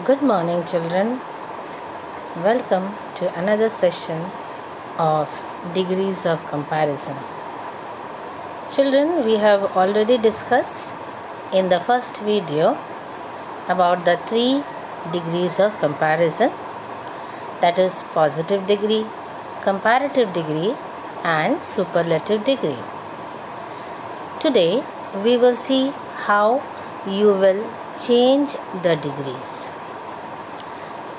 Good morning, children. Welcome to another session of degrees of comparison. Children, we have already discussed in the first video about the 3 degrees of comparison, that is positive degree, comparative degree and superlative degree. Today we will see how you will change the degrees.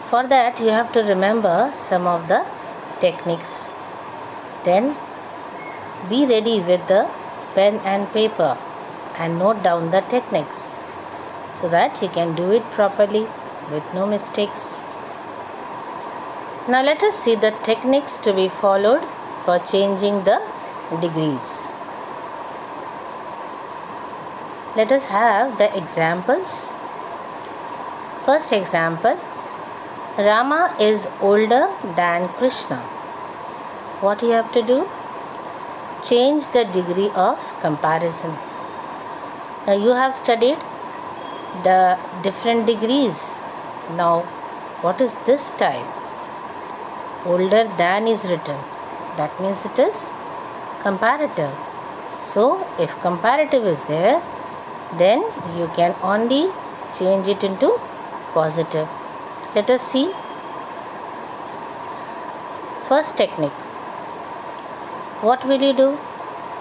For that you have to remember some of the techniques. Then be ready with the pen and paper and note down the techniques so that you can do it properly with no mistakes. Now let us see the techniques to be followed for changing the degrees. Let us have the examples. First example, Rama is older than Krishna. What you have to do? Change the degree of comparison. Now you have studied the different degrees. Now what is this type? Older than is written. That means it is comparative. So if comparative is there, then you can only change it into positive. Let us see. First technique. What will you do?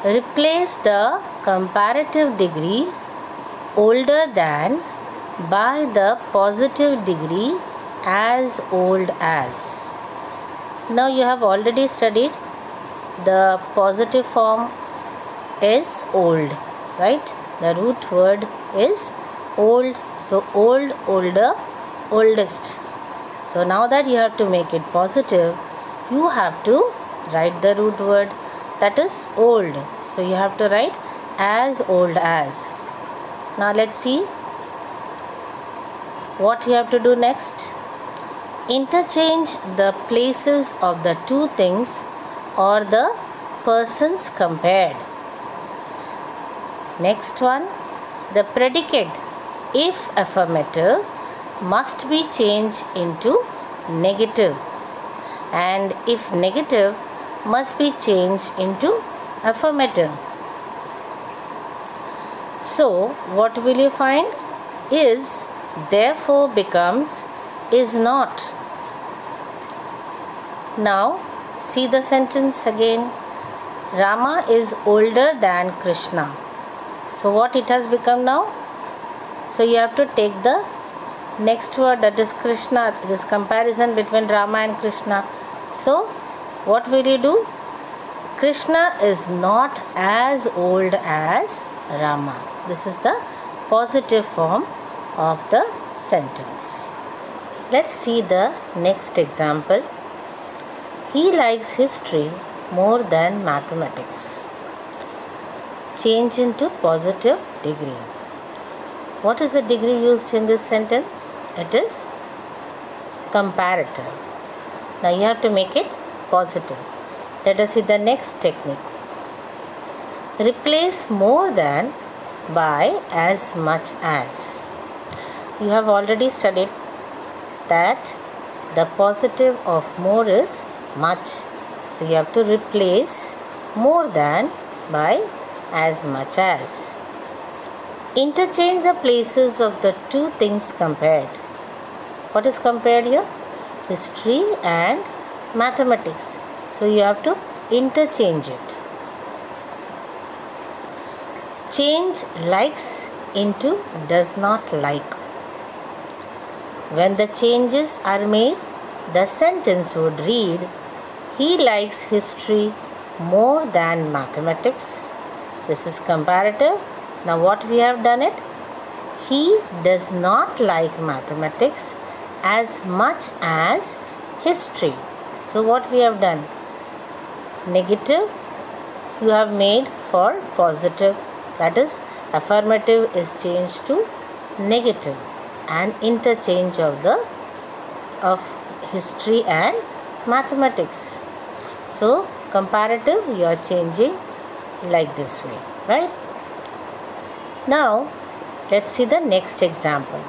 Replace the comparative degree older than by the positive degree as old as. Now you have already studied the positive form is old, right? The root word is old. So old, older, oldest. So now that you have to make it positive, you have to write the root word, that is old. So you have to write as old as. Now let's see what you have to do next. Interchange the places of the two things or the persons compared. Next one, the predicate, if affirmative, must be changed into negative, and if negative, must be changed into affirmative. So what will you find? Is therefore becomes is not. Now see the sentence again. Rama is older than Krishna. So what it has become now? So you have to take the next word, that is Krishna. It is comparison between Rama and Krishna. So what will you do? Krishna is not as old as Rama. This is the positive form of the sentence. Let's see the next example. He likes history more than mathematics. Change into positive degree. What is the degree used in this sentence? It is comparative. Now you have to make it positive. Let us see the next technique. Replace more than by as much as. You have already studied that the positive of more is much. So you have to replace more than by as much as. Interchange the places of the two things compared. What is compared here? History and mathematics. So you have to interchange it. Change likes into does not like. When the changes are made, the sentence would read, he likes history more than mathematics. This is comparative. Now what we have done it? He does not like mathematics as much as history. So what we have done? Negative you have made for positive. That is affirmative is changed to negative, and interchange of history and mathematics. So comparative you are changing like this way, right? Now let's see the next example.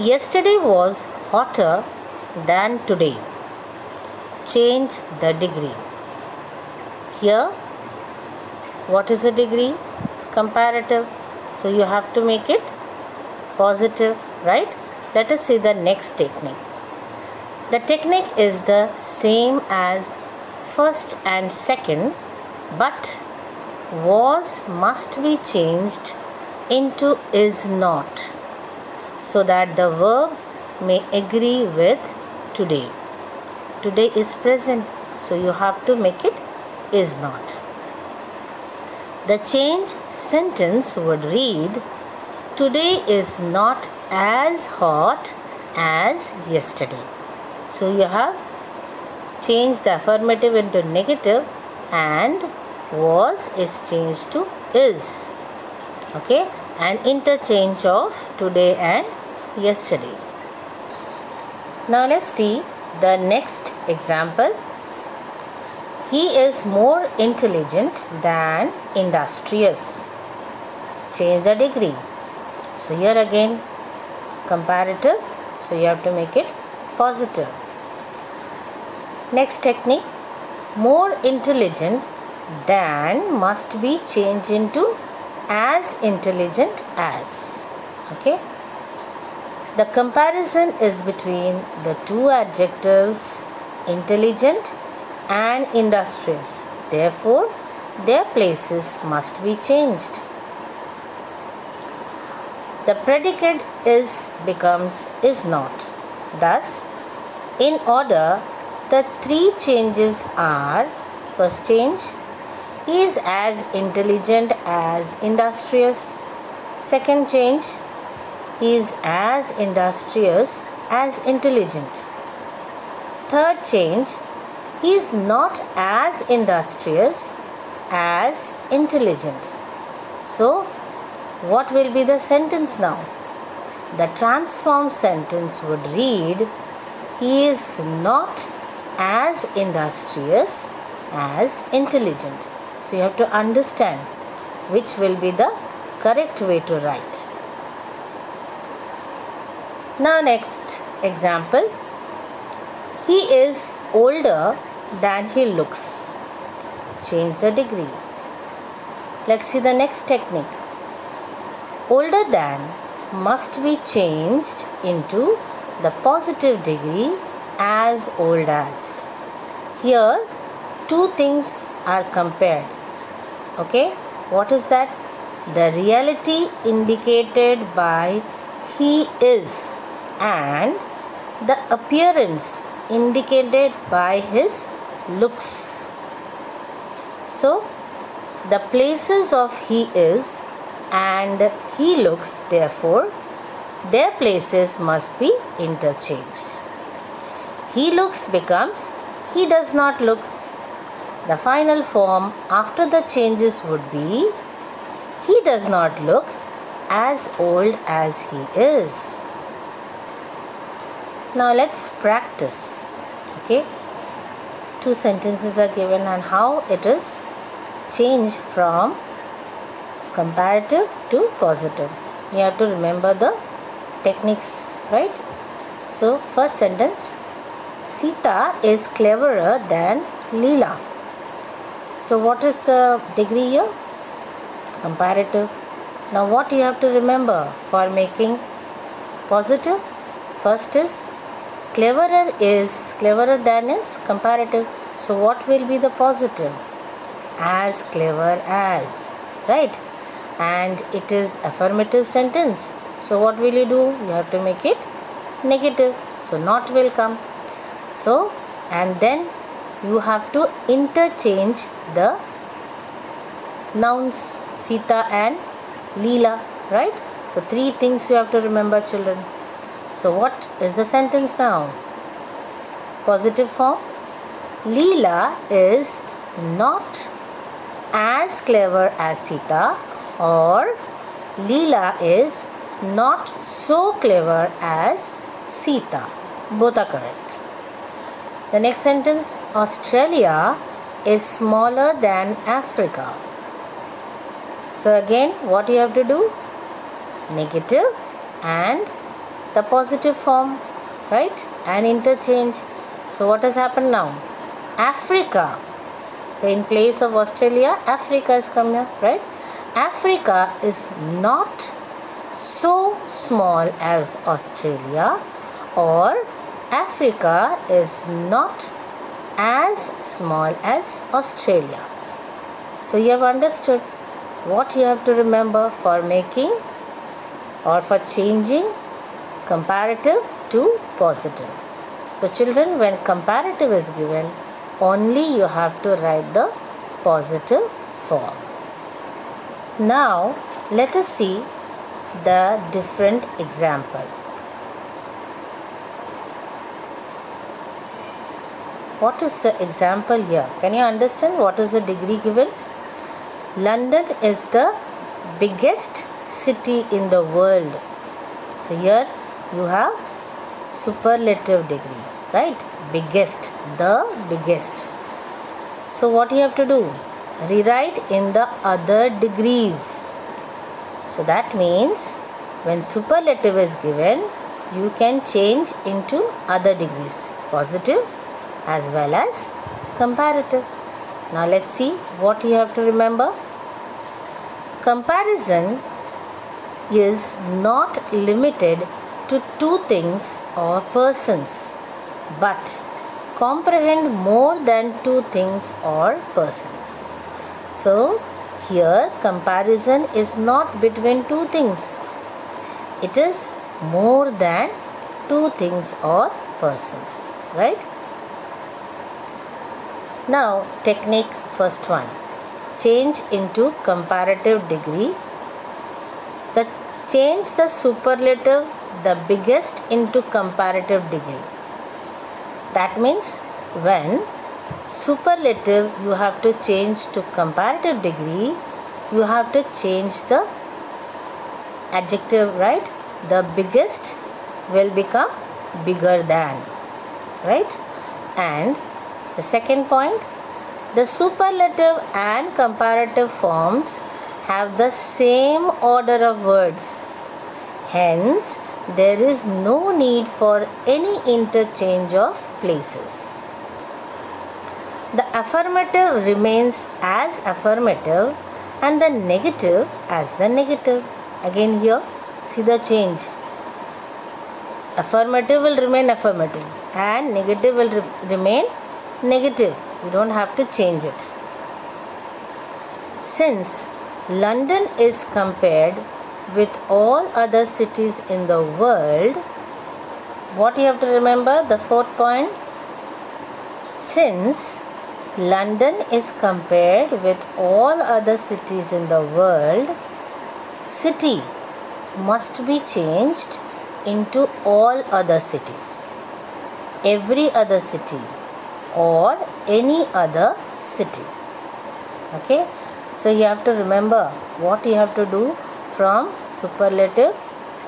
Yesterday was hotter than today. Change the degree. Here, what is the degree? Comparative. So you have to make it positive, right? Let us see the next technique. The technique is the same as first and second, but was must be changed into is not, so that the verb may agree with today. Today is present, so you have to make it is not. The changed sentence would read, today is not as hot as yesterday. So you have changed the affirmative into negative, and was is changed to is. Okay, an interchange of today and yesterday. Now let's see the next example. He is more intelligent than industrious. Change the degree. So here again comparative, so you have to make it positive. Next technique, more intelligent than must be changed into as intelligent as. Okay, the comparison is between the two adjectives intelligent and industrious. Therefore, their places must be changed. The predicate is becomes is not. Thus, in order, the three changes are: first change, he is as intelligent as industrious. Second change, he is as industrious as intelligent. Third change, he is not as industrious as intelligent. So, what will be the sentence now? The transformed sentence would read, he is not as industrious as intelligent. So you have to understand which will be the correct way to write. Now next example. He is older than he looks. Change the degree. Let's see the next technique. Older than must be changed into the positive degree as old as. Here two things are compared. Okay, what is that? The reality indicated by he is and the appearance indicated by his looks. So the places of he is and he looks, therefore their places must be interchanged. He looks becomes he does not looks. The final form after the changes would be he does not look as old as he is. Now let's practice. Okay, two sentences are given and how it is changed from comparative to positive. You have to remember the techniques, right? So first sentence, Sita is cleverer than Leela. So what is the degree here? Comparative. Now what you have to remember for making positive? First is cleverer than is comparative. So what will be the positive? As clever as, right? And it is affirmative sentence. So what will you do? You have to make it negative. So not will come. So and then you have to interchange the nouns Sita and Leela, right? So three things you have to remember, children. So what is the sentence now? Positive form. Leela is not as clever as Sita, or Leela is not so clever as Sita. Both are correct. The next sentence, Australia is smaller than Africa. So again, what you have to do? Negative and the positive form, right? And interchange. So what has happened now? Africa. So in place of Australia, Africa has come here, right? Africa is not so small as Australia, or Africa is not as small as Australia. So you have understood what you have to remember for making or for changing comparative to positive. So children, when comparative is given, only you have to write the positive form. Now let us see the different example. What is the example here? Can you understand what is the degree given? London is the biggest city in the world. So here you have superlative degree, right? Biggest, the biggest. So what you have to do? Rewrite in the other degrees. So that means when superlative is given, you can change into other degrees, positive as well as comparative. Now let's see what you have to remember. Comparison is not limited to two things or persons, but comprehend more than two things or persons. So here comparison is not between two things. It is more than two things or persons, right? Now technique first one. Change into comparative degree. Change the superlative, the biggest, into comparative degree. That means when superlative you have to change to comparative degree, you have to change the adjective, right? The biggest will become bigger than, right? And the second point, the superlative and comparative forms have the same order of words. Hence, there is no need for any interchange of places. The affirmative remains as affirmative and the negative as the negative. Again here, see the change. Affirmative will remain affirmative and negative will remain negative. You don't have to change it. Since London is compared with all other cities in the world, what you have to remember, the fourth point, since London is compared with all other cities in the world, city must be changed into all other cities, every other city or any other city. Okay, so you have to remember what you have to do from superlative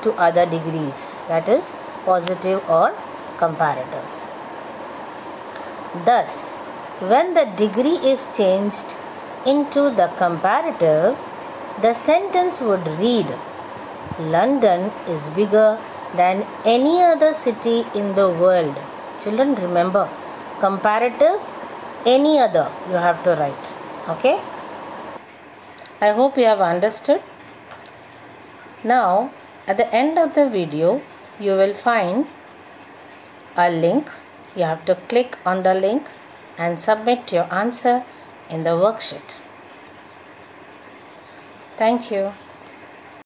to other degrees, that is positive or comparative. Thus, when the degree is changed into the comparative, the sentence would read, London is bigger than any other city in the world. Children, remember, comparative, any other you have to write. Okay? I hope you have understood. Now, at the end of the video, you will find a link. You have to click on the link and submit your answer in the worksheet. Thank you.